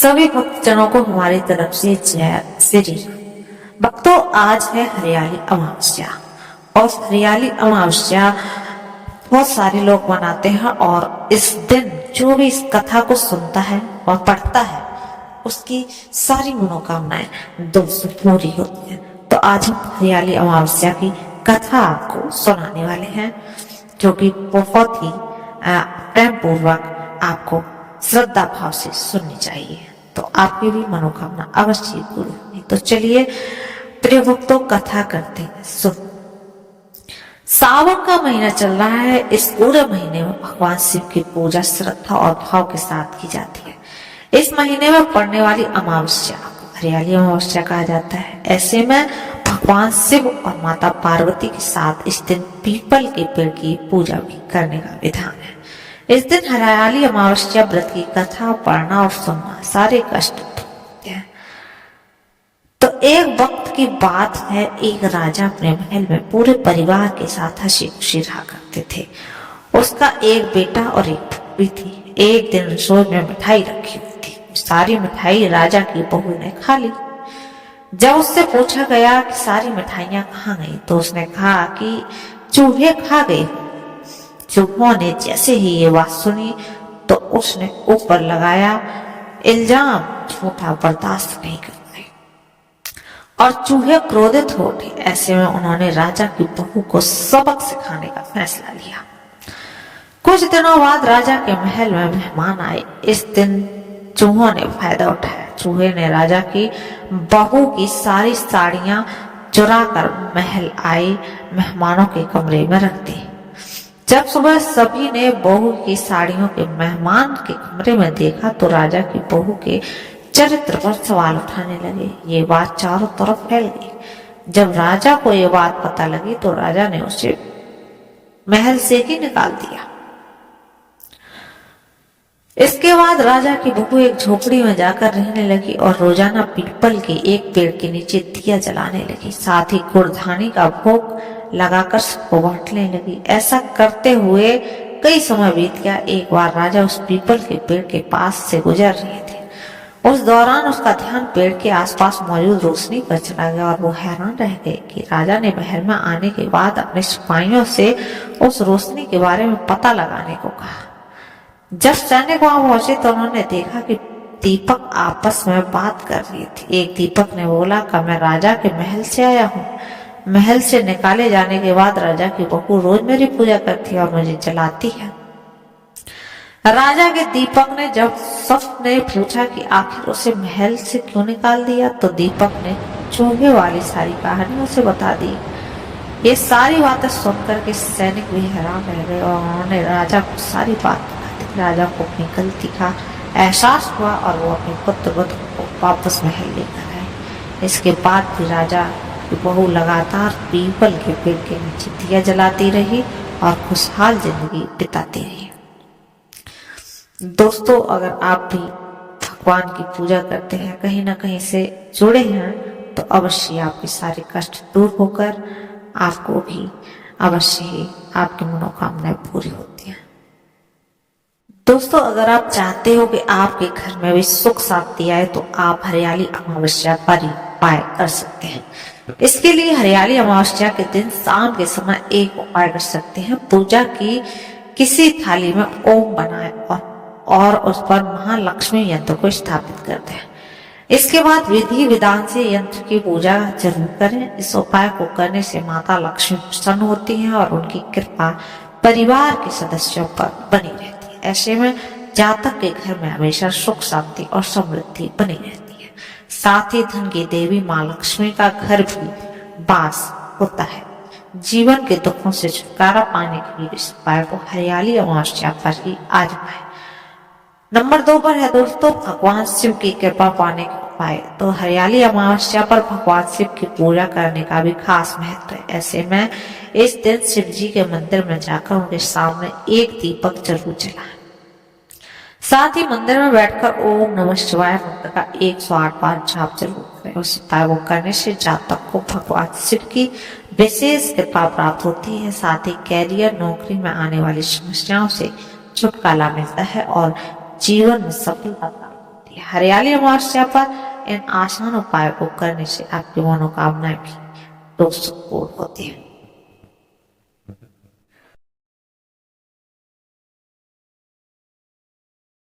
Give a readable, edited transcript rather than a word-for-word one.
सभी भक्तजनों को हमारी तरफ से जय श्री राम। भक्तों, आज है हरियाली अमावस्या और हरियाली अमावस्या बहुत सारे लोग मनाते हैं और इस दिन जो भी इस कथा को सुनता है और पढ़ता है उसकी सारी मनोकामनाएं दिल से पूरी होती है। तो आज हम हरियाली अमावस्या की कथा आपको सुनाने वाले हैं, जो कि बहुत ही प्रेम पूर्वक आपको श्रद्धा भाव से सुननी चाहिए, तो आपकी भी मनोकामना अवश्य पूरी होगी। तो चलिए प्रिय भक्तों, कथा करते हैं। सुन, सावन का महीना चल रहा है। इस पूरे महीने में भगवान शिव की पूजा श्रद्धा और भाव के साथ की जाती है। इस महीने में पड़ने वाली अमावस्या हरियाली अमावस्या कहा जाता है। ऐसे में भगवान शिव और माता पार्वती के साथ इस दिन पीपल के पेड़ की पूजा भी करने का विधान है। इस दिन हरियाली अमावस्या व्रत की कथा पढ़ना और सुनना सारे कष्ट होते हैं। तो एक वक्त की बात है, एक राजा अपने महल में पूरे परिवार के साथ हंसी खुशी रहा करते थे। उसका एक बेटा और एक बेटी थी। एक दिन रसोई में मिठाई रखी हुई थी। सारी मिठाई राजा की बहू ने खा ली। जब उससे पूछा गया कि सारी मिठाइयां कहाँ गई, तो उसने कहा कि चूहे खा गए। चूहों ने जैसे ही ये बात सुनी तो उसने ऊपर लगाया इल्जाम झूठा बर्दाश्त नहीं कर पाए और चूहे क्रोधित हो उठे। ऐसे में उन्होंने राजा की बहू को सबक सिखाने का फैसला लिया। कुछ दिनों बाद राजा के महल में मेहमान आए। इस दिन चूहों ने फायदा उठाया। चूहे ने राजा की बहू की सारी साड़ियां चुरा कर महल आए मेहमानों के कमरे में रख दी। जब सुबह सभी ने बहू की साड़ियों के मेहमान के कमरे में देखा तो राजा की बहू के चरित्र पर सवाल उठाने लगे। ये बात चारों तरफ फैल गई। जब राजा को ये बात पता लगी तो राजा ने उसे महल से ही निकाल दिया। इसके बाद राजा की बहू एक झोपड़ी में जाकर रहने लगी और रोजाना पीपल के एक पेड़ के नीचे दिया जलाने लगी। साथ ही गुड़धानी का भोग लगाकर सबको बांटने लगी। ऐसा करते हुए कई समय बीत गया। एक बार राजा उस पीपल के पेड़ के पास से गुजर रहे थे। उस दौरान उसका ध्यान पेड़ के आसपास मौजूद रोशनी पर चला गया और वो हैरान रह गए कि राजा ने महल में आने के बाद अपने सिपाहियों से उस रोशनी के बारे में पता लगाने को कहा। जब सैनिक वहां पहुंचे तो उन्होंने देखा कि दीपक आपस में बात कर रही थी। एक दीपक ने बोला कि मैं राजा के महल से आया हूँ। महल से निकाले जाने के बाद राजा की बहू रोज मेरी पूजा करती है और मुझे जलाती है। राजा के दीपक ने जब सबने पूछा कि आखिर उसे महल से क्यों निकाल दिया, तो दीपक ने चूहे वाली सारी कहानी उसे बता दी। ये सारी बातें सुनकर के सैनिक भी हैरान रह गए और उन्होंने राजा को सारी बात बता दी। राजा को अपनी गलती का एहसास हुआ और वो अपने पुत्र वधु को वापस महल लेकर आए। इसके बाद भी राजा की बहू लगातार पीपल के पेड़ के नीचे दिया जलाती रही और खुशहाल जिंदगी बिताती रही। दोस्तों, अगर आप भी भगवान की पूजा करते हैं, कहीं ना कहीं से जुड़े हैं, तो अवश्य आपके सारे कष्ट दूर होकर आपको भी अवश्य ही आपकी मनोकामनाएं पूरी होती हैं। दोस्तों, अगर आप चाहते हो कि आपके घर में भी सुख शांति आए तो आप हरियाली अमावस्या पर उपाय कर सकते हैं। इसके लिए हरियाली अमावस्या के दिन शाम के समय एक उपाय कर सकते हैं। पूजा की किसी थाली में ओम बनाएं और उस पर महालक्ष्मी यंत्र को स्थापित कर दें। इसके बाद विधि विधान से यंत्र की पूजा जरूर करें। इस उपाय को करने से माता लक्ष्मी प्रसन्न होती हैं और उनकी कृपा परिवार के सदस्यों पर बनी रहती है। ऐसे में जातक के घर में हमेशा सुख शांति और समृद्धि बनी रहती है। साथ ही धन की देवी माँ लक्ष्मी का घर भी वास होता है। जीवन के दुखों से छुटकारा पाने के लिए इस उपाय को हरियाली अमावस्या पर ही आजमाएं। नंबर 2 पर है दोस्तों, भगवान शिव की कृपा पाने के उपाय। तो हरियाली अमावस्या पर भगवान शिव की पूजा करने का भी खास महत्व है। ऐसे में इस दिन शिव जी के मंदिर में जाकर उनके सामने एक दीपक जरूर जलाएं। साथ ही मंदिर में बैठकर ओम नमः शिवाय मंत्र का 108 बार जाप जरूर करें। उस उपाय को करने से जातक को भगवान शिव की विशेष कृपा प्राप्त होती है। साथ ही कैरियर नौकरी में आने वाली समस्याओं से छुटकारा मिलता है और जीवन में सफलता प्राप्त होती होती है। हरियाली अमावस्या पर इन आसान उपायों को करने से आपकी मनोकामनाएं भी दोस्तों पूर्ण होती है।